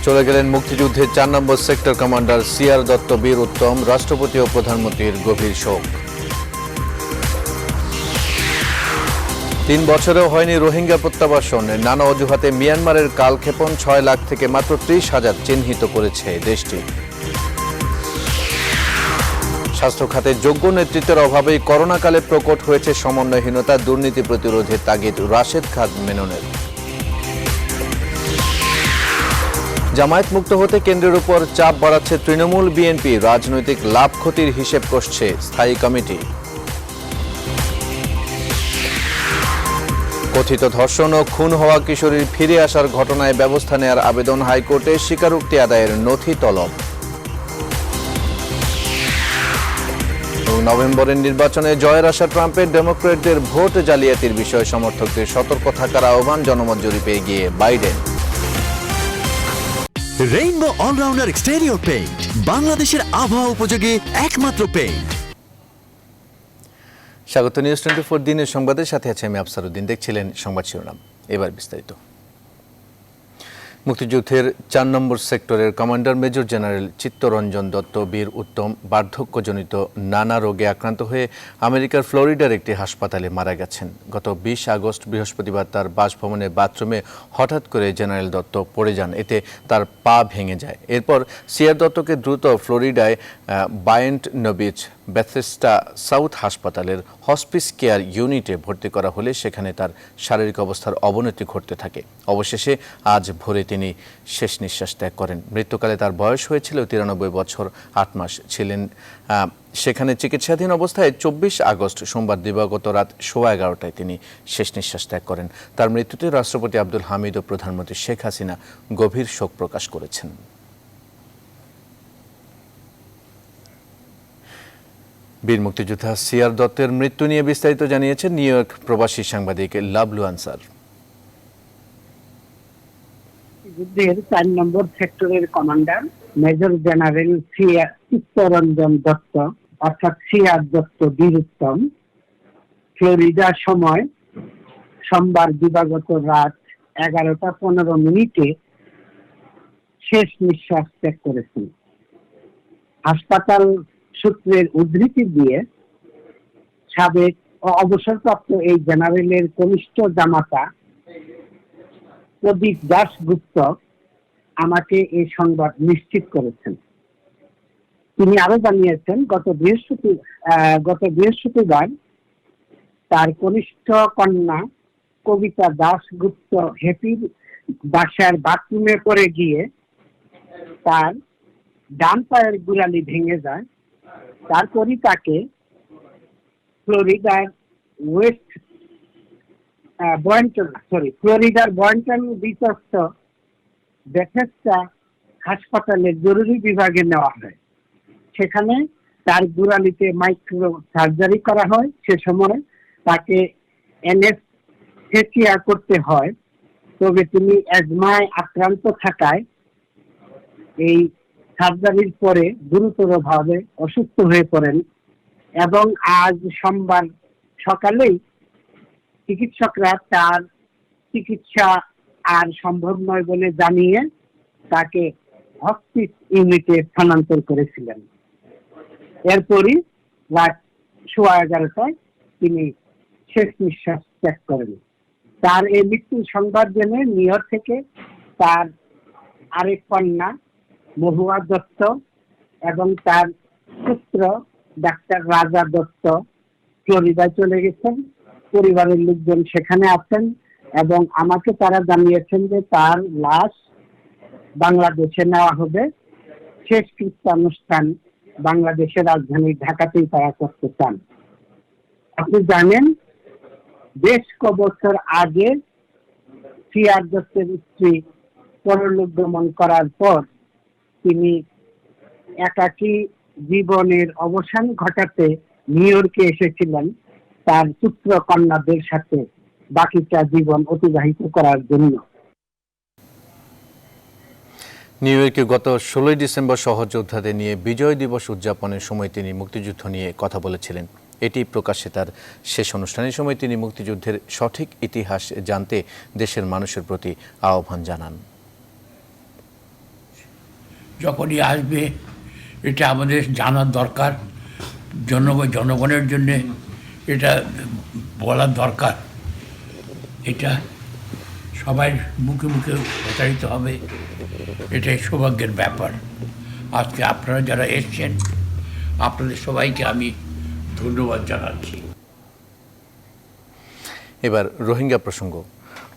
চলে গেলেন মুক্তিযুদ্ধের ৪ নম্বর সেক্টর কমান্ডার সিআর দত্ত বীর উত্তম। রাষ্ট্রপতি ও প্রধানমন্ত্রীর গভীর শোক। ৩ বছরেও হয়নি রোহিঙ্গা প্রত্যাবাসন। নানা অজুহাতে মিয়ানমারের কালক্ষেপণ ৬ লাখ থেকে মাত্র ৩০,০০০ চিহ্নিত করেছে দেশটি। স্বাস্থ্য খাতে যোগ্য নেতৃত্বের অভাবেই করোনাকালে প্রকট হয়েছে সমন্বয়হীনতা, দুর্নীতি প্রতিরোধে তাগিদ রাশেদ খান মেননের। জামায়াত মুক্ত হতে কেন্দ্রের উপর চাপ বাড়াচ্ছে তৃণমূল, বিএনপি। রাজনৈতিক লাভ ক্ষতির হিসেব কষছে স্থায়ী কমিটি। কথিত ধর্ষণ ও খুন হওয়া কিশোরীর ফিরে আসার ঘটনায় ব্যবস্থা নেওয়ার আবেদন হাইকোর্টে, স্বীকারোক্তি আদায়ের নথি তলব। নভেম্বরের নির্বাচনে জয়ের আশা ট্রাম্পের, ডেমোক্র্যাটদের ভোট জালিয়াতির বিষয়ে সমর্থকদের সতর্ক থাকার আহ্বান। জনমত জরিপে এগিয়ে Biden. Rainbow allrounder exterior paint, বাংলাদেশের আবহাওয়া উপযোগী একমাত্র পেইন্ট। স্বাগত নিউজ 24 দিনের সংবাদের সাথে আছে আমি আফসারউদ্দিন। দেখছিলেন সংবাদ শিরোনাম, এবার বিস্তারিত। মুক্তিযুদ্ধের ৪ নম্বর সেক্টরের commander major general Chittaranjan Dutta বীর উত্তম বার্ধক্যজনিত নানা রোগে আক্রান্ত হয়ে আমেরিকার ফ্লোরিডার একটি হাসপাতালে মারা গেছেন। গত ২০ আগস্ট বৃহস্পতিবার তার বাসভবনের বাথরুমে হঠাৎ করে জেনারেল দত্ত পড়ে যান। এতে তার পা ভেঙে যায়। এরপর সিআর দত্তকে দ্রুত ফ্লোরিডায় বায়েন্ট নবিচ বেথেস্টা সাউথ হাসপাতালের হসপিস কেয়ার ইউনিটে ভর্তি করা হলে সেখানে তার শারীরিক অবস্থার অবনতি ঘটতে থাকে। অবশেষে আজ ভোরে তিনি শেষ নিঃশ্বাস ত্যাগ করেন। মৃত্যুকালে তার বয়স হয়েছিল ৯৩ বছর ৮ মাস। ছিলেন সেখানে চিকিৎসাধীন অবস্থায় ২৪ আগস্ট সোমবার দিবাগত রাত ১১:১৫টায় তিনি শেষ নিঃশ্বাস ত্যাগ করেন। তার মৃত্যুতে রাষ্ট্রপতি আব্দুল হামিদ ও প্রধানমন্ত্রী শেখ হাসিনা গভীর শোক প্রকাশ করেছেন। বীর মুক্তিযোদ্ধা সিআর দত্তের মৃত্যু নিয়ে বিস্তারিত জানিয়েছেন নিউ ইয়র্ক প্রবাসী সাংবাদিক লাবলু আনসার। যুদ্ধের ৪ নম্বর সেক্টরের commander major general Chittaranjan Dutta অর্থাৎ সিআর দত্ত বীর উত্তম ফ্লোরিডা সময় সোমবার দিবাগত রাত ১১:১৫ শেষ নিঃশ্বাস ত্যাগ করেছেন। হাসপাতাল সূত্রের উদ্ধৃতি দিয়ে সাবেক ও অবসরপ্রাপ্ত এই জেনারেলের কনিষ্ঠ জামাতা প্রদীপ দাশগুপ্ত আমাকে এই সংবাদ নিশ্চিত করেছেন। তিনি আরো জানিয়েছেন, গত বৃহস্পতিবার তার কনিষ্ঠ কন্যা কবিতা দাশগুপ্ত হ্যাপির বাসার বাথরুমে পড়ে গিয়ে তার ডান পায়ের গোড়ালি ভেঙে যায়। তারপরই তাকে ফ্লোরিডার বয়েন্টন বিচস্থ বেথেস্টা হাসপাতালের জরুরি বিভাগে নেওয়া হয়। সেখানে তার গোড়ালিতে মাইক্রো সার্জারি করা হয়। সে সময় তাকে অ্যানেস্থেসিয়া করতে হয়। তবে তিনি অ্যাজমায় আক্রান্ত থাকায় এই সার্জারির পরে গুরুতরভাবে অসুস্থ হয়ে পড়েন এবং আজ সোমবার সকালেই চিকিৎসকরা তার চিকিৎসা আর সম্ভব নয় বলে জানিয়ে তাকে হসপিস ইউনিটে স্থানান্তর করেছিলেন। এরপরই রাত 11:15টায় তিনি শেষ নিঃশ্বাস ত্যাগ করেন। তার এই মৃত্যুর সংবাদ জেনে নিউ ইয়র্ক থেকে তার আরেক কন্যা মহুয়া দত্ত এবং তার পুত্র ডাক্তার রাজা দত্ত ফ্লোরিডায় চলে গেছেন। পরিবারের লোকজন সেখানে আছেন এবং আমাকে তারা জানিয়েছেন যে তার লাশ বাংলাদেশে নেওয়া হবে। শেষ কৃত্যানুষ্ঠান বাংলাদেশের রাজধানী ঢাকাতেই তারা করতে চান। আপনি জানেন, বেশ কবছর আগে সিআর দত্তের স্ত্রী পরলোক গমন করার পর তিনি একাকী জীবনের অবসান ঘটাতে নিউ ইয়র্কে এসেছিলেন তার পুত্র কন্যাদের সাথে বাকিটা জীবন অতিবাহিত করার জন্য। নিউ ইয়র্কে গত ১৬ ডিসেম্বর সহযোদ্ধাদের নিয়ে বিজয় দিবস উদযাপনের সময় তিনি মুক্তিযুদ্ধ নিয়ে কথা বলেছিলেন। এটি প্রকাশ্যে তার শেষ অনুষ্ঠানের সময় তিনি মুক্তিযুদ্ধের সঠিক ইতিহাস জানতে দেশের মানুষের প্রতি আহ্বান জানান। যখনই আসবে এটা আমাদের জানার দরকার, জনগণের জন্যে এটা বলার দরকার, এটা সবাই মুখে মুখে প্রচারিত হবে, এটাই সৌভাগ্যের ব্যাপার। আজকে আপনারা যারা এসছেন আপনাদের সবাইকে আমি ধন্যবাদ জানাচ্ছি। এবার রোহিঙ্গা প্রসঙ্গ।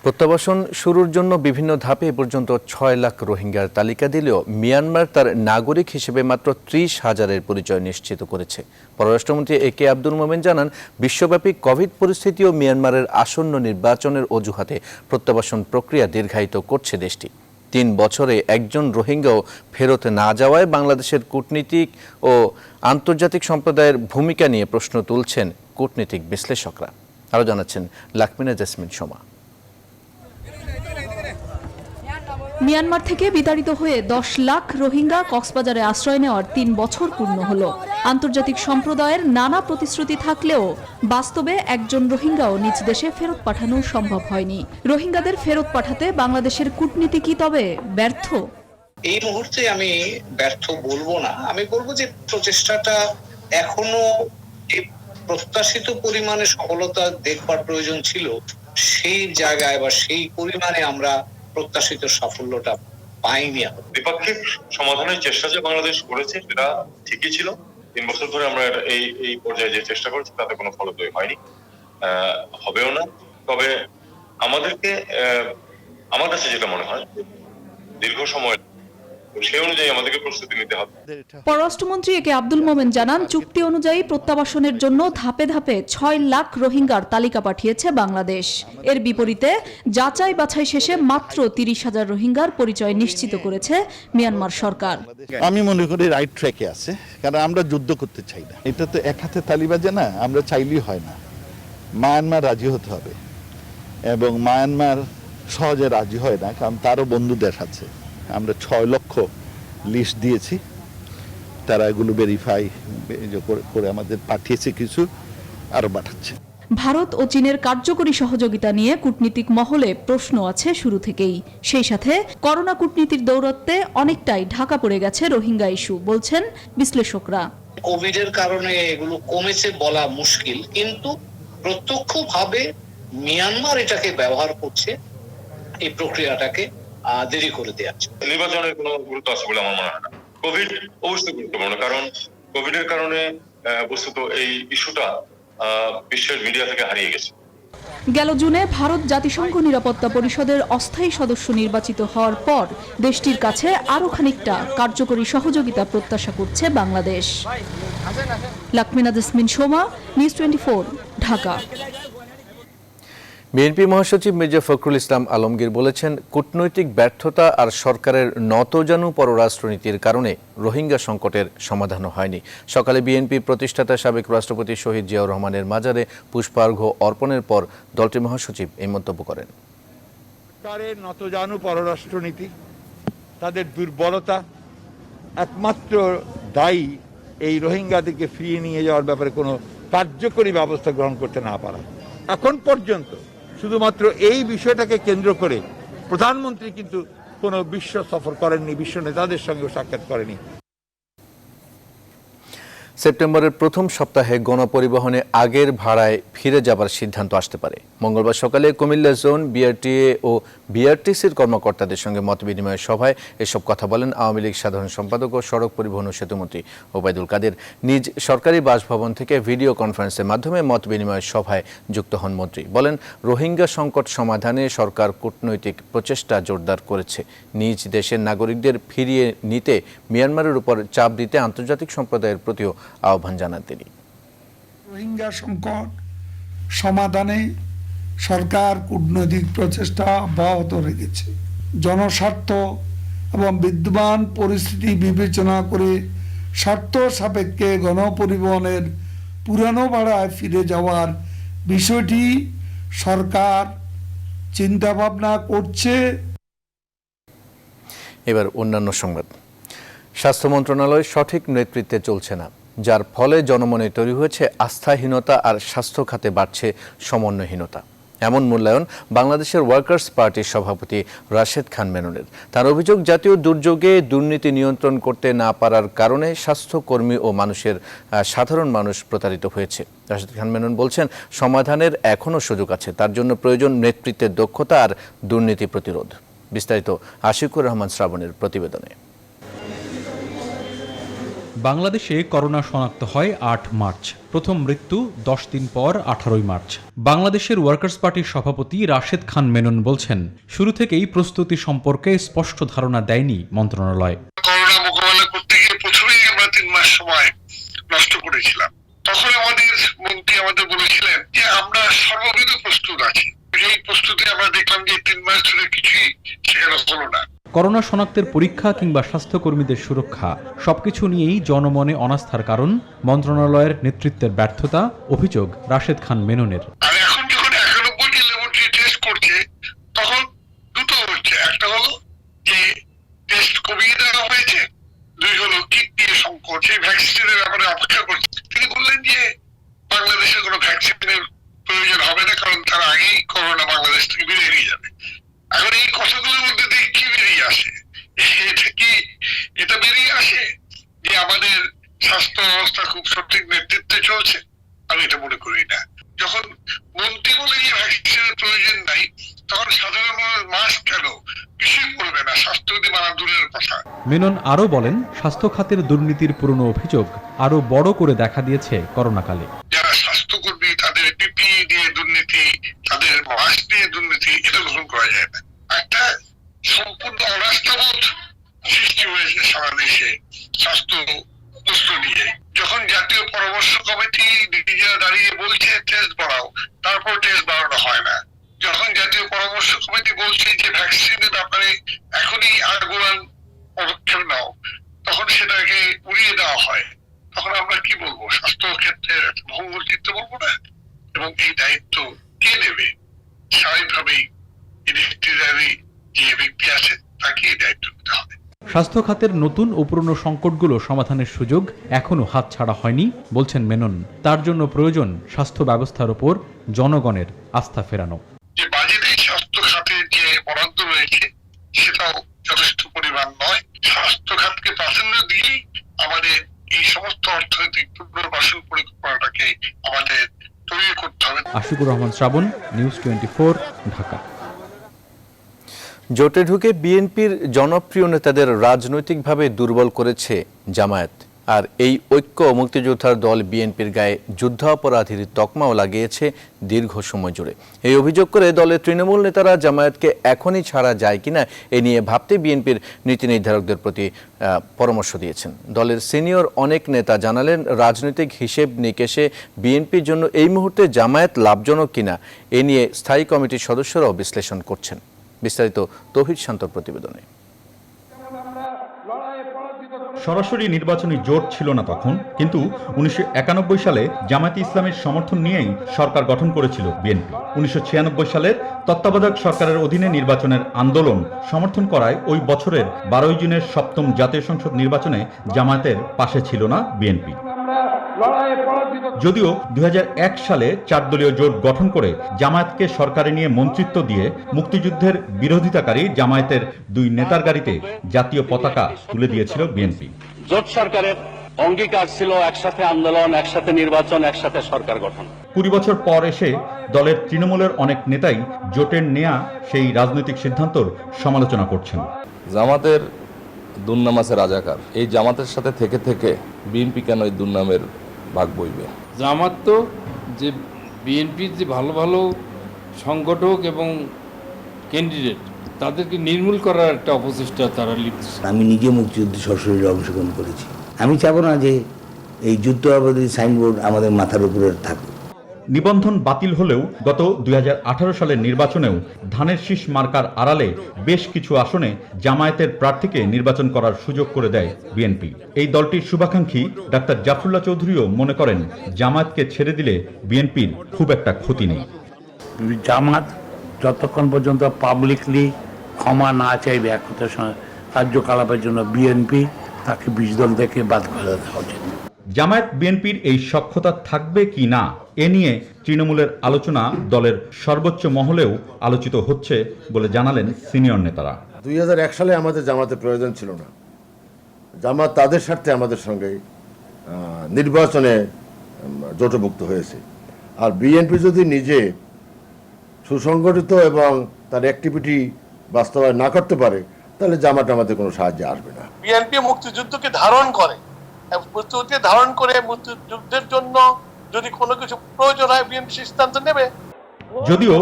প্রত্যাবাসন শুরুর জন্য বিভিন্ন ধাপে এ পর্যন্ত 6 লাখ রোহিঙ্গার তালিকা দিলেও মিয়ানমার তার নাগরিক হিসেবে মাত্র 30,000-এর পরিচয় নিশ্চিত করেছে। পররাষ্ট্রমন্ত্রী একে আব্দুল মোমেন জানান, বিশ্বব্যাপী কোভিড পরিস্থিতি ও মিয়ানমারের আসন্ন নির্বাচনের অজুহাতে প্রত্যাবাসন প্রক্রিয়া দীর্ঘায়িত করছে দেশটি। 3 বছরে একজন রোহিঙ্গাও ফেরত না যাওয়ায় বাংলাদেশের কূটনীতিক ও আন্তর্জাতিক সম্প্রদায়ের ভূমিকা নিয়ে প্রশ্ন তুলছেন কূটনীতিক বিশ্লেষকরা। আরও জানাচ্ছেন লাকমিনা জেসমিন সোমা। মিয়ানমার থেকে বিতাড়িত হয়ে 10 লাখ রোহিঙ্গা কক্সবাজারে আশ্রয় নেওয়ার 3 বছর পূর্ণ হলো। আন্তর্জাতিক সম্প্রদায়ের নানা প্রতিশ্রুতি থাকলেও বাস্তবে একজন রোহিঙ্গাও নিজ দেশে ফেরত পাঠানো সম্ভব হয়নি। রোহিঙ্গাদের ফেরত পাঠাতে বাংলাদেশের কূটনীতি কি তবে ব্যর্থ? এই মুহূর্তে আমি ব্যর্থ বলবো না, আমি বলবো যে প্রচেষ্টাটা এখনো প্রত্যাশিত পরিমাণে সফলতা দেখবার প্রয়োজন ছিল, সেই জায়গায় বা সেই পরিমাণে আমরা প্রত্যাশিত সাফল্যটা পাইনি। দ্বিপাক্ষিক সমাধানের চেষ্টা যে বাংলাদেশ করেছে সেটা ঠিকই ছিল। 3 বছর ধরে আমরা এই পর্যায়ে যে চেষ্টা করেছি তাতে কোনো ফলপ্রসূ হয়নি, হবেও না। তবে আমার কাছে যেটা মনে হয় দীর্ঘ সময় সেই অনুযায়ী আমাদেরকে প্রস্তুতি নিতে হবে। পররাষ্ট্রমন্ত্রী একে আব্দুল মোমেন জানান, চুক্তি অনুযায়ী প্রত্যাবাসনের জন্য ধাপে ধাপে 6 লাখ রোহিঙ্গার তালিকা পাঠিয়েছে বাংলাদেশ। এর বিপরীতে যাচাই বাছাই শেষে মাত্র 30,000 রোহিঙ্গার পরিচয় নিশ্চিত করেছে মিয়ানমার সরকার। আমি মনে করি রাইট ট্র্যাকে আছে, কারণ আমরা যুদ্ধ করতে চাই না। এটা তো এক হাতে তালি বাজে না, আমরা চাইলেই হয় না। মায়ানমার রাজি হতে হবে, এবং মায়ানমার সহজে রাজি হয় না, কারণ তারও বন্ধু দেশ আছে। আমরা 6 লক্ষ লিস্ট দিয়েছি, তারা এগুলো ভেরিফাই করে আমাদের পাঠিয়েছে, কিছু আরো পাঠাচ্ছে। ভারত ও চীনের কার্যকরী সহযোগিতা নিয়ে কূটনীতিক মহলে প্রশ্ন আছে শুরু থেকেই। সেই সাথে করোনা কূটনীতির দৌরত্বে অনেকটাই ঢাকা পড়ে গেছে রোহিঙ্গা ইস্যু, বলছেন বিশ্লেষকরা। কোভিডের কারণে এগুলো কমেছে বলা মুশকিল, কিন্তু প্রত্যক্ষভাবে মিয়ানমার এটাকে ব্যবহার করছে এই প্রক্রিয়াটাকে দেরি করে দেওয়ার জন্য। নির্বাচনের কোনো গুরুত্ব আছে বলে আমার মনে হয় না। কোভিড অবশ্যই গুরুত্বপূর্ণ, কারণ কোভিডের কারণে বস্তুত এই ইস্যুটা বিশ্বের মিডিয়া থেকে হারিয়ে গেছে। গেল জুনে ভারত জাতিসংঘ নিরাপত্তা পরিষদের অস্থায়ী সদস্য নির্বাচিত হওয়ার পর দেশটির কাছে আরও খানিকটা কার্যকরী সহযোগিতা প্রত্যাশা করছে বাংলাদেশ। লাকমিনা জেসমিন সোমা, নিউজ 24, ঢাকা। বিএনপি মহাসচিব মির্জা ফখরুল ইসলাম আলমগীর বলেছেন, কূটনৈতিক ব্যর্থতা আর সরকারের নতজানু পররাষ্ট্রনীতির কারণে রোহিঙ্গা সংকটের সমাধানও হয়নি। সকালে বিএনপির প্রতিষ্ঠাতা সাবেক রাষ্ট্রপতি শহীদ জিয়াউর রহমানের মাজারে পুষ্পার্ঘ্য অর্পণের পর দলটির মহাসচিব এই মন্তব্য করেন। সরকারের নতজানু পররাষ্ট্রনীতি, তাদের দুর্বলতা একমাত্র দায়ী এই রোহিঙ্গাদেরকে ফিরিয়ে নিয়ে যাওয়ার ব্যাপারে কোনো কার্যকরী ব্যবস্থা গ্রহণ করতে না পারা। এখন পর্যন্ত শুধুমাত্র এই বিষয়টাকে কেন্দ্র করে প্রধানমন্ত্রী কিন্তু কোনো বিশ্ব সফর করেননি, বিশ্ব নেতাদের সঙ্গে সাক্ষাৎ করেনি। সেপ্টেম্বরের প্রথম সপ্তাহে গণপরিবহনে আগের ভাড়ায় ফিরে যাবার সিদ্ধান্ত আসতে পারে। মঙ্গলবার সকালে কুমিল্লা জোন বিআরটিএ ও বিআরটিসির কর্মকর্তাদের সঙ্গে মতবিনিময় সভায় এসব কথা বলেন আওয়ামী লীগ সাধারণ সম্পাদক ও সড়ক পরিবহন ও সেতুমন্ত্রী ওবায়দুল কাদের। নিজ সরকারি বাসভবন থেকে ভিডিও কনফারেন্সের মাধ্যমে মতবিনিময় সভায় যুক্ত হন মন্ত্রী। বলেন, রোহিঙ্গা সংকট সমাধানে সরকার কূটনৈতিক প্রচেষ্টা জোরদার করেছে। নিজ দেশের নাগরিকদের ফিরিয়ে নিতে মিয়ানমারের উপর চাপ দিতে আন্তর্জাতিক সম্প্রদায়ের প্রতিও আহ্বান জানান তিনি। রোহিঙ্গা সংকট সমাধানে সরকার কূটনৈতিক প্রচেষ্টা অব্যাহত রেখেছে। জনস্বার্থ এবং বিদ্যমান পরিস্থিতি বিবেচনা করে শর্ত সাপেক্ষে গণপরিবহনের পুরানো ভাড়ায় ফিরে যাওয়ার বিষয়টি সরকার চিন্তাভাবনা করছে। এবার অন্যান্য সংবাদ। স্বাস্থ্য মন্ত্রণালয় সঠিক নেতৃত্বে চলছে না, যার ফলে জনমনে তৈরি হয়েছে আস্থাহীনতা আর স্বাস্থ্য খাতে বাড়ছে সমন্বয়হীনতা। এমন মূল্যায়ন বাংলাদেশের ওয়ার্কার্স পার্টির সভাপতি রাশেদ খান মেননের। তার অভিযোগ, জাতীয় দুর্যোগে দুর্নীতি নিয়ন্ত্রণ করতে না পারার কারণে স্বাস্থ্যকর্মী ও সাধারণ মানুষ প্রতারিত হয়েছে। রাশেদ খান মেনন বলছেন, সমাধানের এখনও সুযোগ আছে, তার জন্য প্রয়োজন নেতৃত্বের দক্ষতা আর দুর্নীতি প্রতিরোধ। বিস্তারিত আশিকুর রহমান শ্রাবণের প্রতিবেদনে। বাংলাদেশে করোনা শনাক্ত হয় ৮ মার্চ, প্রথম মৃত্যু ১০ দিন পর ১৮ মার্চ। বাংলাদেশের ওয়ার্কার্স পার্টির সভাপতি রাশেদ খান মেনন বলছেন, শুরু থেকেই প্রস্তুতি সম্পর্কে স্পষ্ট ধারণা দেয়নি মন্ত্রণালয়। করোনা মোকাবেলা করতে গিয়ে প্রথমেই আমরা ৩ মাস সময় নষ্ট করেছিলাম। তখন আমাদের মন্ত্রী আমাদের বলেছিলেন যে আমরা সর্ববিধ প্রস্তুত আছি। এই প্রস্তুতি আমরা দেখলাম যে ৩ মাস ধরে কিছুই সেখানে হলো না। করোনা শনাক্তের পরীক্ষা কিংবা স্বাস্থ্যকর্মীদের সুরক্ষা সবকিছু নিয়েই জনমনে অনাস্থার কারণ মন্ত্রণালয়ের নেতৃত্বের ব্যর্থতা, অভিযোগ রাশেদ খান মেননের। আর এখন যখন ৯১টি ল্যাবরেটরি টেস্ট করছে, তখন দুটো হচ্ছে, একটা হলো যে টেস্ট কমিয়ে দেওয়া হয়েছে, ২ হলো কিট নিয়ে সংকট, সেই ভ্যাকসিনের ব্যাপারে অপেক্ষা করছে। তিনি বললেন যে বাংলাদেশের কোনো ভ্যাকসিনের প্রয়োজন হবে না, কারণ তার আগেই করোনা বাংলাদেশ থেকে বেরিয়ে যাবে। এখন এই কথাগুলোর মধ্যে দিয়ে কি বেরিয়ে আসে? এটা বেরিয়ে আসে যে আমাদের স্বাস্থ্য ব্যবস্থা খুব সঠিক নেতৃত্বে চলছে? আমি এটা মনে করি না। যখন মন্ত্রী বলে যে ভ্যাকসিনের প্রয়োজন নাই, তখন সাধারণ মানুষ মাস্ক কেন কিছুই করবে না, স্বাস্থ্যবিধি মানা দূরের কথা। মেনন আরও বলেন, স্বাস্থ্য খাতের দুর্নীতির পুরনো অভিযোগ আরও বড় করে দেখা দিয়েছে করোনাকালে। যারা স্বাস্থ্যকর্মী, তাদের পিপিই দিয়ে দুর্নীতি, তাদের মাস্ক দিয়ে দুর্নীতি, এটা গ্রহণ করা যায় না। একটা সম্পূর্ণ অনাস্থাবোধ সৃষ্টি হয়েছে সারা দেশে স্বাস্থ্য প্রশ্ন নিয়ে। যখন জাতীয় পরামর্শ কমিটি নিজেরা দাঁড়িয়ে বলছে টেস্ট বাড়াও, তারপর টেস্ট বাড়ানো হয় না। যখন জাতীয় পরামর্শ কমিটি বলছে যে ভ্যাকসিনের ব্যাপারে এখনই আগুয়ান পদক্ষেপ নাও, তখন সেটাকে উড়িয়ে দেওয়া হয়। তখন আমরা কি বলবো? স্বাস্থ্য ক্ষেত্রে ভঙ্গুর চিত্র বলবো না? এবং এই দায়িত্ব কে নেবে? স্বাভাবিকভাবেই যে ব্যক্তি আছে তাকে এই দায়িত্ব নিতে হবে। স্বাস্থ্য খাতের নতুন ও পুরনো সংকটগুলো সমাধানের সুযোগ এখনও হাতছাড়া হয়নি বলছেন মেনন। তার জন্য প্রয়োজন স্বাস্থ্য ব্যবস্থার উপর জনগণের আস্থা ফেরানো। যে বাজেটে স্বাস্থ্য খাতের যে বরাদ্দ রয়েছে সেটাও যথেষ্ট পরিমাণ নয়। স্বাস্থ্য খাতকে প্রাধান্য দিয়েই আমাদের এই সমস্ত অর্থনৈতিক পুনর্বাসন পরিকল্পনাটাকে আমাদের তৈরি করতে হবে। আশিকুর রহমান শ্রাবণ, নিউজ 24, ঢাকা। জোটে ঢুকে বিএনপির জনপ্রিয় নেতাদের রাজনৈতিকভাবে দুর্বল করেছে জামায়াত, আর এই ঐক্য মুক্তিযোদ্ধার দল বিএনপির গায়ে যুদ্ধাপরাধীর তকমাও লাগিয়েছে দীর্ঘ সময় জুড়ে। এই অভিযোগ করে দলের তৃণমূল নেতারা জামায়াতকে এখনই ছাড়া যায় কিনা এ নিয়ে ভাবতে বিএনপির নীতি নির্ধারকদের প্রতি পরামর্শ দিয়েছেন। দলের সিনিয়র অনেক নেতা জানালেন, রাজনৈতিক হিসেব নিকেশে বিএনপির জন্য এই মুহূর্তে জামায়াত লাভজনক কিনা এ নিয়ে স্থায়ী কমিটির সদস্যরাও বিশ্লেষণ করছেন। বিস্তারিত তৌহিদ শান্তর প্রতিবেদনে। সরাসরি নির্বাচনী জোট ছিল না তখন, কিন্তু ১৯৯১ সালে জামায়াতে ইসলামের সমর্থন নিয়েই সরকার গঠন করেছিল বিএনপি। ১৯৯৬ সালের তত্ত্বাবধায়ক সরকারের অধীনে নির্বাচনের আন্দোলন সমর্থন করায় ওই বছরের ১২ জুনের সপ্তম জাতীয় সংসদ নির্বাচনে জামায়াতের পাশে ছিল না বিএনপি। যদিও ২০০১ সালে ৪ দলীয় জোট গঠন করে জামায়াতকে সরকারে নিয়ে মন্ত্রিত্ব দিয়ে মুক্তিযুদ্ধের বিরোধিতাকারী জামায়াতের ২ নেতার গাড়িতে জাতীয় পতাকা তুলে দিয়েছিল বিএনপি। জোট সরকারের অঙ্গীকার ছিল একসাথে আন্দোলন, একসাথে নির্বাচন, একসাথে সরকার গঠন। ২০ বছর পর এসে দলের তৃণমূলের অনেক নেতাই জোটের নেয়া সেই রাজনৈতিক সিদ্ধান্তর সমালোচনা করছেন। জামাতের দুর্নাম আছে রাজাকার, এই জামাতের সাথে থেকে থেকে বিএনপি কেন এই দুর্নামের ভাগ বইবে? জামাত তো যে বিএনপির যে ভালো ভালো সংগঠক এবং ক্যান্ডিডেট, তাদেরকে নির্মূল করার একটা অপচেষ্টা তারা লিপ্ত। আমি নিজে মুক্তিযুদ্ধে সরাসরি অংশগ্রহণ করেছি। আমি চাবো না যে এই যুদ্ধাপরাধী সাইনবোর্ড আমাদের মাথার উপরে থাকুক। নিবন্ধন বাতিল হলেও গত ২০১৮ সালের নির্বাচনেও ধানের শীষ মার্কার আড়ালে বেশ কিছু আসনে জামায়াতের প্রার্থীকে নির্বাচন করার সুযোগ করে দেয় বিএনপি। এই দলটির শুভাকাঙ্ক্ষী ডাক্তার জাফরুল্লাহ চৌধুরীও মনে করেন, জামায়াতকে ছেড়ে দিলে বিএনপির খুব একটা ক্ষতি নেই। জামাত যতক্ষণ পর্যন্ত পাবলিকলি ক্ষমা না চাইবে একতার কার্যকলাপের জন্য, বিএনপি তাকে ২০ দল থেকে বাদ করে দেওয়া উচিত। জামায়াত বিএনপির এই সখ্যতা থাকবে কি না এ নিয়ে তৃণমূলের আলোচনা দলের সর্বোচ্চ মহলেও আলোচিত হচ্ছে বলে জানালেন সিনিয়র নেতারা। 2001 সালে আমাদের জামাতের প্রয়োজন ছিল না। জামাত তাদের স্বার্থে আমাদের সঙ্গে নির্বাচনে জোটভুক্ত হয়েছে। আর বিএনপি যদি নিজে সুসংগঠিত এবং তার অ্যাক্টিভিটি বাস্তবায়ন না করতে পারে তাহলে জামাত আমাদের কোনো সাহায্যে আসবে না। বিএনপি মুক্তিযুদ্ধকে ধারণ করে, মুক্তিযুদ্ধকে ধারণ করে মুক্তিযুদ্ধের জন্য যদি কোনো কিছু প্রয়োজন হয় বিএনপি সিদ্ধান্ত নেবে। যদিও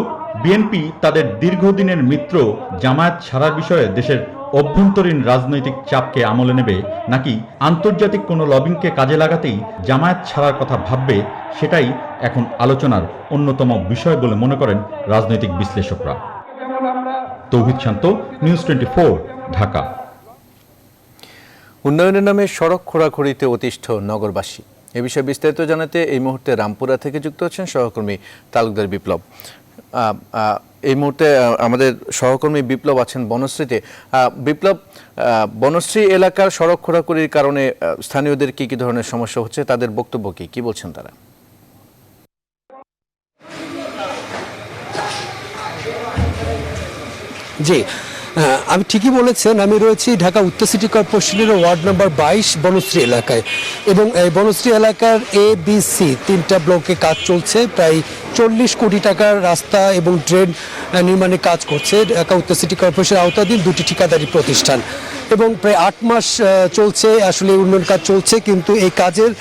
বিএনপি তাদের দীর্ঘদিনের মিত্র জামায়াত ছাড়ার বিষয়ে দেশের অভ্যন্তরীণ রাজনৈতিক চাপকে আমলে নেবে নাকি আন্তর্জাতিক কোনো লবিংকে কাজে লাগাতেই জামায়াত ছাড়ার কথা ভাববে, সেটাই এখন আলোচনার অন্যতম বিষয় বলে মনে করেন রাজনৈতিক বিশ্লেষকরা। তৌহিদ শান্ত, নিউজ 24, ঢাকা। উন্নয়নের নামে সড়ক খোঁড়াখুড়িতে অতিষ্ঠ নগরবাসী। এ বিষয়ে বিস্তারিত জানাতে এই মুহূর্তে রামপুরা থেকে যুক্ত হচ্ছেন সহকর্মী তালুকদার বিপ্লব। এই মুহূর্তে আমাদের সহকর্মী বিপ্লব আছেন বনশ্রীতে। বিপ্লব, বনশ্রী এলাকার সড়ক খোঁড়াখুড়ির কারণে স্থানীয়দের কি ধরনের সমস্যা হচ্ছে, তাদের বক্তব্য কি বলছেন তারা? জি, আমি ঠিকই বলেছেন। আমি রয়েছি ঢাকা উত্তর সিটি কর্পোরেশনের ওয়ার্ড নাম্বার 22 বনশ্রী এলাকায়, এবং এই বনশ্রী এলাকার ABC 3টা ব্লকে কাজ চলছে। প্রায় 40 কোটি টাকার রাস্তা এবং ড্রেন নির্মাণের কাজ করছে ঢাকা উত্তর সিটি কর্পোরেশনের আওতাধীন 2টি ঠিকাদারি প্রতিষ্ঠান, এবং প্রায় 8 মাস চলছে আসলে উন্নয়ন কাজ চলছে। কিন্তু এই কাজের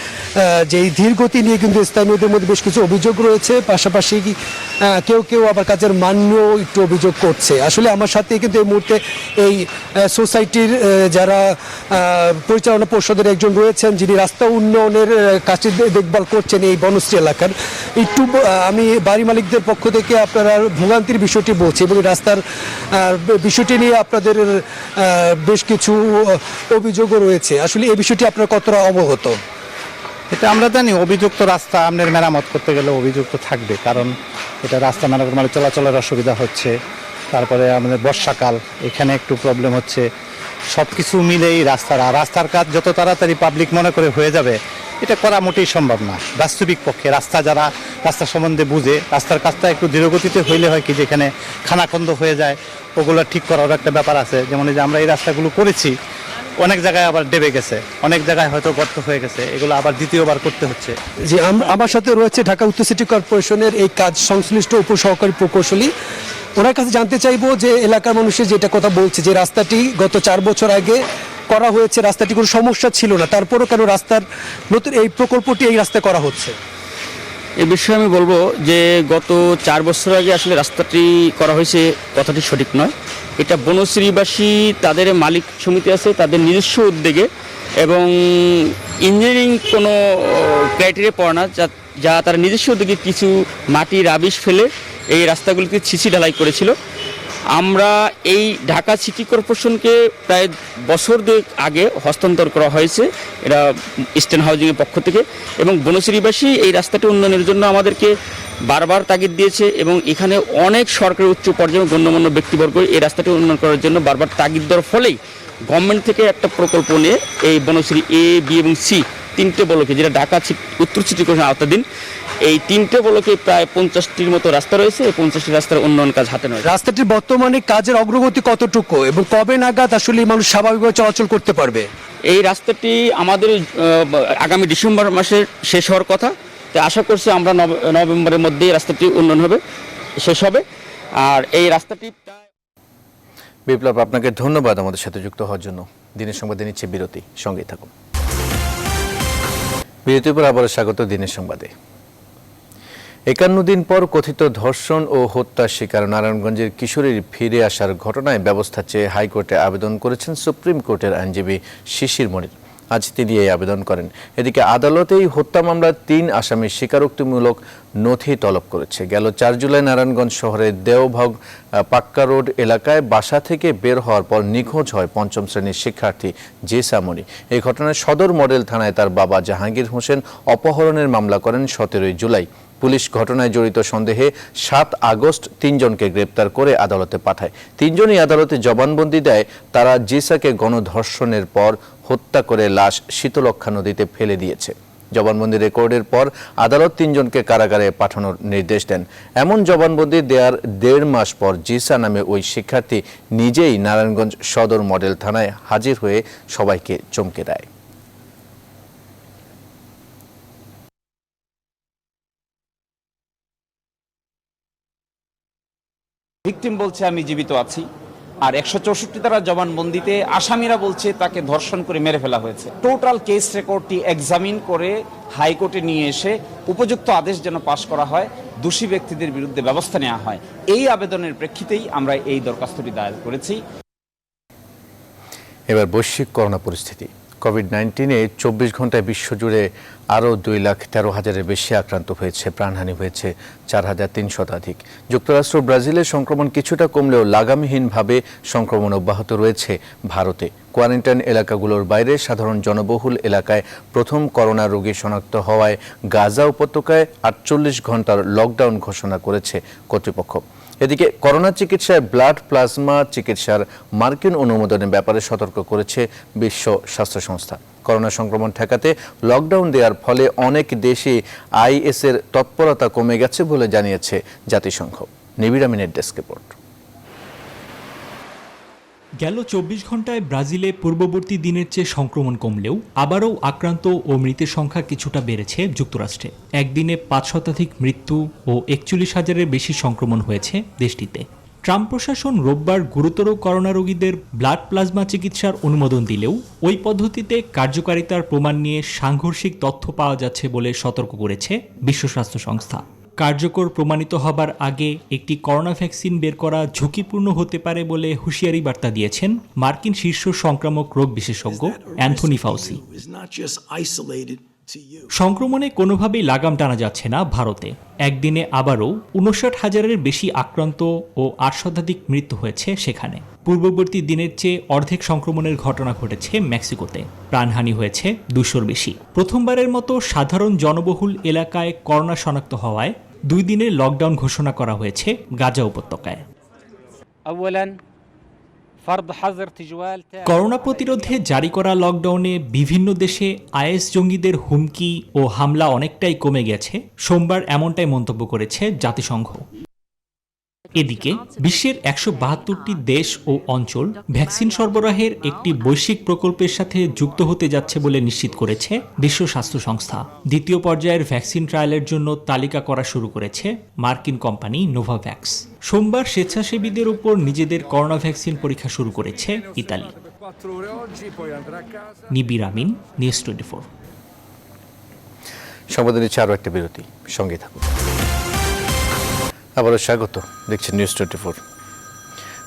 যে ধীরগতি নিয়ে কিন্তু স্থানীয়দের মধ্যে বেশ কিছু অভিযোগ রয়েছে। পাশাপাশি কেউ আবার কাজের মান নিয়েও একটু অভিযোগ করছে। আসলে আমার সাথে কিন্তু এই মুহূর্তে এই সোসাইটির যারা পরিচালনা পর্ষদের একজন রয়েছেন, যিনি রাস্তা উন্নয়নের কাজটি দেখভাল করছেন এই বনশ্রী এলাকার। একটু আমি বাড়ি মালিকদের পক্ষ থেকে আপনারা ভোগান্তির বিষয়টি বলছি, এবং রাস্তার বিষয়টি নিয়ে আপনাদের বেশ কিছু অভিযোগও রয়েছে। আসলে এই বিষয়টি আপনারা কতটা অবগত? এটা আমরা জানি, অভিযুক্ত রাস্তা আপনার মেরামত করতে গেলে অভিযুক্ত থাকবে, কারণ এটা রাস্তা মেরামত মানে চলাচলের অসুবিধা হচ্ছে। তারপরে আমাদের বর্ষাকাল, এখানে একটু প্রবলেম হচ্ছে। সব কিছু মিলেই রাস্তার কাজ যত তাড়াতাড়ি পাবলিক মনে করে হয়ে যাবে, এটা করা মোটেই সম্ভব না বাস্তবিক পক্ষে। যারা রাস্তা সম্বন্ধে বুঝে, রাস্তার কাজটা একটু ধীরগতিতে হইলে হয় কি, যেখানে খানাখন্দ হয়ে যায় ওগুলো ঠিক করার একটা ব্যাপার আছে। যেমন এই যে আমরা এই রাস্তাগুলো করেছি, অনেক জায়গায় আবার ডেবে গেছে, অনেক জায়গায় হয়তো গর্ত হয়ে গেছে, এগুলো আবার দ্বিতীয়বার করতে হচ্ছে। জি, আমার সাথে রয়েছে ঢাকা উত্তর সিটি কর্পোরেশনের এই কাজ সংশ্লিষ্ট উপসহকারী প্রকৌশলী। ওনার কাছে জানতে চাইবো যে এলাকার মানুষের যেটা কথা বলছে, যে রাস্তাটি গত 4 বছর আগে করা হয়েছে, রাস্তাটি কোনো সমস্যা ছিল না, তারপরও কেন রাস্তার নতুন এই প্রকল্পটি এই রাস্তায় করা হচ্ছে? এ বিষয়ে আমি বলবো যে গত 4 বছর আগে আসলে রাস্তাটি করা হয়েছে কথাটি সঠিক নয়। এটা বনশ্রীবাসী, তাদের মালিক সমিতি আছে, তাদের নিজস্ব উদ্যোগে, এবং ইঞ্জিনিয়ারিং কোনো ক্রাইটেরিয়া পড়ে না, যা তারা নিজস্ব উদ্যোগে কিছু মাটি রাবিশ ফেলে এই রাস্তাগুলিতে ছিচি ঢালাই করেছিল। আমরা এই ঢাকা সিটি কর্পোরেশনকে প্রায় বছর 2 আগে হস্তান্তর করা হয়েছে, এটা ইস্টার্ন হাউজিংয়ের পক্ষ থেকে, এবং বনশ্রীবাসী এই রাস্তাটি উন্নয়নের জন্য আমাদেরকে বারবার তাগিদ দিয়েছে, এবং এখানে অনেক সরকারি উচ্চ পর্যায়ে গণ্যমান্য ব্যক্তিবর্গ এই রাস্তাটি উন্নয়ন করার জন্য বারবার তাগিদ দেওয়ার ফলেই গভর্নমেন্ট থেকে একটা প্রকল্প নিয়ে এই বনশ্রী A, B এবং C 3টে ব্লকে, যেটা ঢাকা উত্তর সিটি কর্পোরেশন আওতাধীন, এই 3টে ব্লকে প্রায় 50টির মতো রাস্তা রয়েছে। এই 50টি রাস্তার উন্নয়ন কাজ হাতে নয়। রাস্তাটির বর্তমানে কাজের অগ্রগতি কতটুকু, এবং কবে নাগাদ আসলে মানুষ স্বাভাবিকভাবে চলাচল করতে পারবে? এই রাস্তাটি আমাদের আগামী ডিসেম্বর মাসে শেষ হওয়ার কথা। তাই আশা করছি আমরা নভেম্বরের মধ্যেই রাস্তাটি উন্নয়ন শেষ হবে। আর এই রাস্তাটি বিপ্লব, আপনাকে ধন্যবাদ আমাদের সাথে যুক্ত হওয়ার জন্য। দিনের সংবাদে নিচ্ছে বিরতি, সঙ্গেই থাকুন। বিরতির পর আবারও স্বাগত দিনের সংবাদে। 51 দিন পর কথিত ধর্ষণ ও হত্যার শিকার নারায়ণগঞ্জের কিশোরীর ফিরে আসার ঘটনায় ব্যবস্থা চেয়ে হাইকোর্টে আবেদন করেছেন সুপ্রিম কোর্টের আইনজীবী শিশির মনির। আজ তিনি এই আবেদন করেন। এদিকে আদালতে এই হত্যা মামলার 3 আসামির স্বীকারোক্তিমূলক নথি তলব করেছে। গেল 4 জুলাই নারায়ণগঞ্জ শহরের দেওভগ পাক্কা রোড এলাকায় বাসা থেকে বের হওয়ার পর নিখোঁজ হয় 5ম শ্রেণীর শিক্ষার্থী জেসা মনি। এই ঘটনায় সদর মডেল থানায় তার বাবা জাহাঙ্গীর হোসেন অপহরণের মামলা করেন 17 জুলাই। পুলিশ ঘটনায় জড়িত সন্দেহে 7 আগস্ট 3 জনকে গ্রেপ্তার করে আদালতে পাঠায়। 3 জনই আদালতে জবানবন্দি দেয় তারা জেসাকে গণধর্ষণের পর হত্যা করে লাশ শীতলক্ষা নদীতে ফেলে দিয়েছে। জবানবন্দি রেকর্ডের পর আদালত 3 জনকে কারাগারে পাঠানোর নির্দেশ দেন। এমন জবানবন্দি দেওয়ার 1.5 মাস পর জিসা নামে ওই শিক্ষার্থী নিজেই নারায়ণগঞ্জ সদর মডেল থানায় হাজির হয়ে সবাইকে চমকে দেয়। ভিকটিম বলছে আমি জীবিত আছি, আর 164 ধারা জবানবন্দিতে আসামিরা বলছে তাকে ধর্ষণ করে মেরে ফেলা হয়েছে। টোটাল কেস রেকর্ডটি এক্সামিন করে হাইকোর্টে নিয়ে এসে উপযুক্ত আদেশ যেন পাশ করা হয়, দোষী ব্যক্তিদের বিরুদ্ধে ব্যবস্থা নেওয়া হয়, এই আবেদনের প্রেক্ষিতেই আমরা এই দরখাস্তটি দায়ের করেছি। এবার বৈশ্বিক করোনা পরিস্থিতি। কোভিড-19-এ 24 ঘন্টায় বিশ্বজুড়ে আরও 2,13,000-এর বেশি আক্রান্ত হয়েছে, প্রাণহানি হয়েছে 4,300 শতাধিক। যুক্তরাষ্ট্র ব্রাজিলের সংক্রমণ কিছুটা কমলেও লাগামহীনভাবে সংক্রমণ অব্যাহত রয়েছে ভারতে। কোয়ারেন্টাইন এলাকাগুলোর বাইরে সাধারণ জনবহুল এলাকায় প্রথম করোনা রোগী শনাক্ত হওয়ায় গাজা উপত্যকায় 48 ঘন্টার লকডাউন ঘোষণা করেছে কর্তৃপক্ষ। এদিকে করোনা চিকিৎসায় ব্লাড প্লাজমা চিকিৎসার মার্কিন অনুমোদনের ব্যাপারে সতর্ক করেছে বিশ্ব স্বাস্থ্য সংস্থা। করোনা সংক্রমণ ঠেকাতে লকডাউন দেওয়ার ফলে অনেক দেশে আইএসের তৎপরতা কমে গেছে বলে জানিয়েছে জাতিসংঘ। নিবিড় আমিনের ডেস্ক রিপোর্ট। গেল 24 ঘন্টায় ব্রাজিলে পূর্ববর্তী দিনের চেয়ে সংক্রমণ কমলেও আবারও আক্রান্ত ও মৃতের সংখ্যা কিছুটা বেড়েছে যুক্তরাষ্ট্রে। একদিনে 5 শতাধিক মৃত্যু ও 41,000-এর বেশি সংক্রমণ হয়েছে দেশটিতে। ট্রাম্প প্রশাসন রোববার গুরুতর করোনা রোগীদের ব্লাড প্লাজমা চিকিৎসার অনুমোদন দিলেও ওই পদ্ধতিতে কার্যকারিতার প্রমাণ নিয়ে সাংঘর্ষিক তথ্য পাওয়া যাচ্ছে বলে সতর্ক করেছে বিশ্ব স্বাস্থ্য সংস্থা। কার্যকর প্রমাণিত হবার আগে একটি করোনা ভ্যাকসিন বের করা ঝুঁকিপূর্ণ হতে পারে বলে হুঁশিয়ারি বার্তা দিয়েছেন মার্কিন শীর্ষ সংক্রামক রোগ বিশেষজ্ঞ অ্যান্থনি ফাউসি। সংক্রমণে কোনোভাবেই লাগাম টানা যাচ্ছে না ভারতে। একদিনে আবারও 59,000-এর বেশি আক্রান্ত ও 8 শতাধিক মৃত্যু হয়েছে সেখানে। পূর্ববর্তী দিনের চেয়ে অর্ধেক সংক্রমণের ঘটনা ঘটেছে মেক্সিকোতে। প্রাণহানি হয়েছে 200-র বেশি। প্রথমবারের মতো সাধারণ জনবহুল এলাকায় করোনা শনাক্ত হওয়ায় 2 দিনের লকডাউন ঘোষণা করা হয়েছে গাজা উপত্যকায়। করোনা প্রতিরোধে জারি করা লকডাউনে বিভিন্ন দেশে আইএস জঙ্গিদের হুমকি ও হামলা অনেকটাই কমে গেছে, সোমবার এমনটাই মন্তব্য করেছে জাতিসংঘ। এদিকে বিশ্বের 172টি দেশ ও অঞ্চল ভ্যাকসিন সরবরাহের একটি বৈশ্বিক প্রকল্পের সাথে যুক্ত হতে যাচ্ছে বলে নিশ্চিত করেছে বিশ্ব স্বাস্থ্য সংস্থা। দ্বিতীয় পর্যায়ের ভ্যাকসিন ট্রায়ালের জন্য তালিকা করা শুরু করেছে মার্কিন কোম্পানি নোভাভ্যাক্স। সোমবার স্বেচ্ছাসেবীদের উপর নিজেদের করোনা ভ্যাকসিন পরীক্ষা শুরু করেছে ইতালি। নিবিড় আমিন, নিউজ 24। সংবাদ নিচ্ছে আরও একটা বিরতি, সঙ্গে থাকুন। আবারও স্বাগত, দেখছেন নিউজ 24।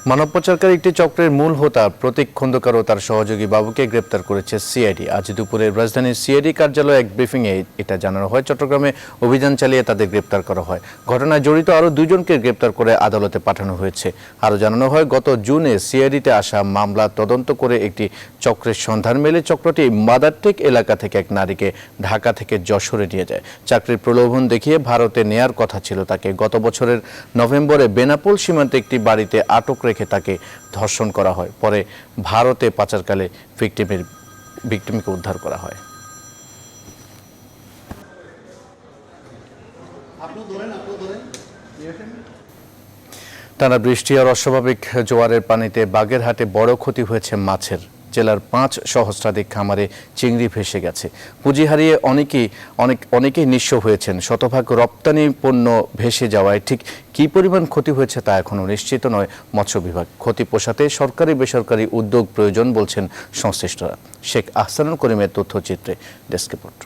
মানব পাচারকারী একটি চক্রের মূল হোতা প্রতীক খন্দকার ও তার সহযোগী বাবুকে গ্রেপ্তার করেছে সিআইডি। আজ দুপুরে রাজধানীর সিআইডি কার্যালয়ে এক ব্রিফিংয়ে এটা জানানো হয়। চট্টগ্রামে অভিযান চালিয়ে তাদের গ্রেপ্তার করা হয়। ঘটনায় জড়িত আরও 2 জনকে গ্রেপ্তার করে আদালতে পাঠানো হয়েছে। আরও জানানো হয়, গত জুনে সিআইডিতে আসা মামলা তদন্ত করে একটি চক্রের সন্ধান মেলে। চক্রটি মাদারটেক এলাকা থেকে এক নারীকে ঢাকা থেকে যশোরে নিয়ে যায়। চাকরির প্রলোভন দেখিয়ে ভারতে নেয়ার কথা ছিল তাকে। গত বছরের নভেম্বরে বেনাপোল সীমান্তে একটি বাড়িতে আটক রেখে তাকে ধর্ষণ করা হয়। পরে ভারতে পাচারকালে ভিকটিমকে উদ্ধার করা হয়। টানা বৃষ্টি আর অস্বাভাবিক জোয়ারের পানিতে বাগেরহাটে বড় ক্ষতি হয়েছে মাছের। জেলার 5 সহস্রাধিক খামারে চিংড়ি ভেসে গেছে। পুঁজি হারিয়ে অনেকেই নিঃস্ব হয়েছেন। শতভাগ রপ্তানি পণ্য ভেসে যাওয়ায় ঠিক কী পরিমাণ ক্ষতি হয়েছে তা এখনও নিশ্চিত নয় মৎস্য বিভাগ। ক্ষতি পোষাতে সরকারি বেসরকারি উদ্যোগ প্রয়োজন বলছেন সংশ্লিষ্টরা। শেখ আহসানুল করিমের তথ্যচিত্রে ডেস্ক রিপোর্ট।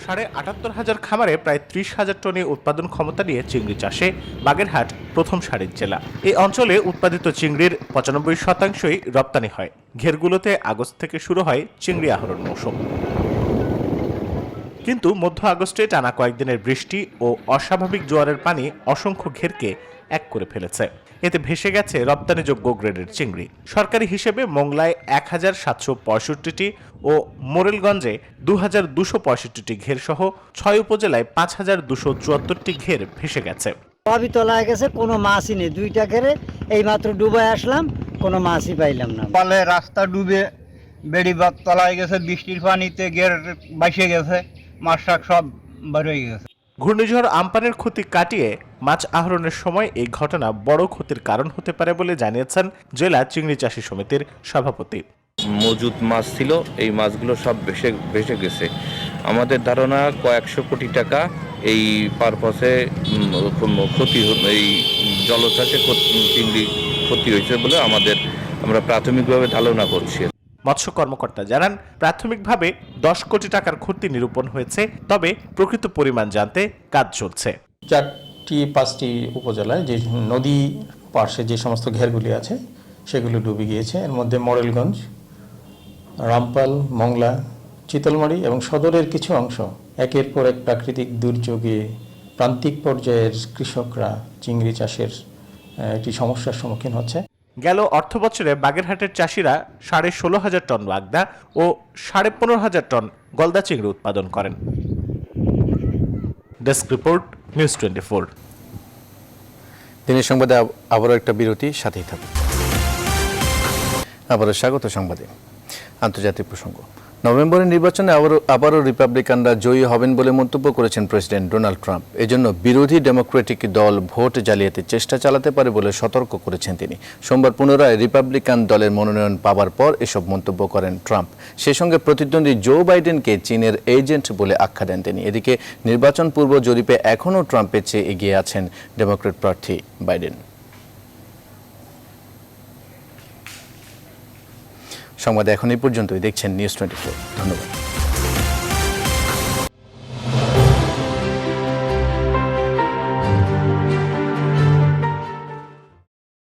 78,500 খামারে প্রায় 30,000 টনে উৎপাদন ক্ষমতা নিয়ে চিংড়ি চাষে বাগেরহাট প্রথম সারির জেলা। এই অঞ্চলে উৎপাদিত চিংড়ির 95% রপ্তানি হয়। ঘেরগুলোতে আগস্ট থেকে শুরু হয় চিংড়ি আহরণ মৌসুম। কিন্তু মধ্য আগস্টে টানা কয়েকদিনের বৃষ্টি ও অস্বাভাবিক জোয়ারের পানি অসংখ্য ঘেরকে এক করে ফেলেছে। এতে ভেসে গেছে রপ্তানিযোগ্য গ্রেডের চিংড়ি। সরকারি হিসেবে মোংলায় 1,765টি ও মোরেলগঞ্জে 2,265টি ঘের সহ 6 উপজেলায় 5,274টি ঘের ভেসে গেছে। সবই তলায় গেছে, কোনো মাছই নেই। 2টা ঘেরে এই মাত্র ডুবে আসলাম, কোনো মাছই পাইলাম না। পালে রাস্তা ডুবে বেড়ি বাদ তলায় গেছে, বৃষ্টির পানিতে গের বাইসে গেছে, মাছ শাক সব বার হয়ে গেছে। ঘূর্ণিঝড় আম্পানের ক্ষতি কাটিয়ে মাছ আহরণের সময় এই ঘটনা বড় ক্ষতির কারণ হতে পারে বলে জানিয়েছেন জেলা চিংড়ি চাষী সমিতির সভাপতি। মজুদ মাছ ছিল, এই মাছগুলো সব ভেসে গেছে। আমাদের ধারণা কয়েকশো কোটি টাকা এই পারপাসে ক্ষতি, এই জলচাষে চিংড়ি ক্ষতি হয়েছে বলে আমরা প্রাথমিকভাবে ধারণা করছি। মৎস্য কর্মকর্তা জানান, প্রাথমিকভাবে 10 কোটি টাকার ক্ষতি নিরূপণ হয়েছে, তবে প্রকৃত পরিমাণ জানতে কাজ চলছে। 4-5টি উপজেলায় যে নদী পার্শ্বে যে সমস্ত ঘেরগুলি আছে সেগুলো ডুবে গিয়েছে। এর মধ্যে মোরেলগঞ্জ, রামপাল, মংলা, চিতলমারি এবং সদরের কিছু অংশ একের পর এক প্রাকৃতিক দুর্যোগে প্রান্তিক পর্যায়ের কৃষকরা চিংড়ি চাষের একটি সমস্যার সম্মুখীন হচ্ছে। গেল অর্থবছরে বাগেরহাটের চাষিরা 16,500 টন বাগদা ও 15,500 টন গলদা চিংড়ি উৎপাদন করেন। Desk report, news 24। দিনের সংবাদে আবারও একটা বিরতি, সাথেই থাকুন। আবারও স্বাগত সংবাদে। আন্তর্জাতিক প্রসঙ্গ। নভেম্বরের নির্বাচনে আবারও রিপাবলিকানরা জয়ী হবেন বলে মন্তব্য করেছেন প্রেসিডেন্ট ডোনাল্ড ট্রাম্প। এজন্য বিরোধী ডেমোক্রেটিক দল ভোট জালিয়াতির চেষ্টা চালাতে পারে বলে সতর্ক করেছেন তিনি। সোমবার পুনরায় রিপাবলিকান দলের মনোনয়ন পাওয়ার পর এসব মন্তব্য করেন ট্রাম্প। সেই সঙ্গে প্রতিদ্বন্দ্বী জো বাইডেনকে চীনের এজেন্ট বলে আখ্যা দেন তিনি। এদিকে নির্বাচন পূর্ব জরিপে এখনও ট্রাম্পের চেয়ে এগিয়ে আছেন ডেমোক্রেট প্রার্থী বাইডেন। সংবাদ এখন এই পর্যন্তই। দেখছেন নিউজ 24। ধন্যবাদ।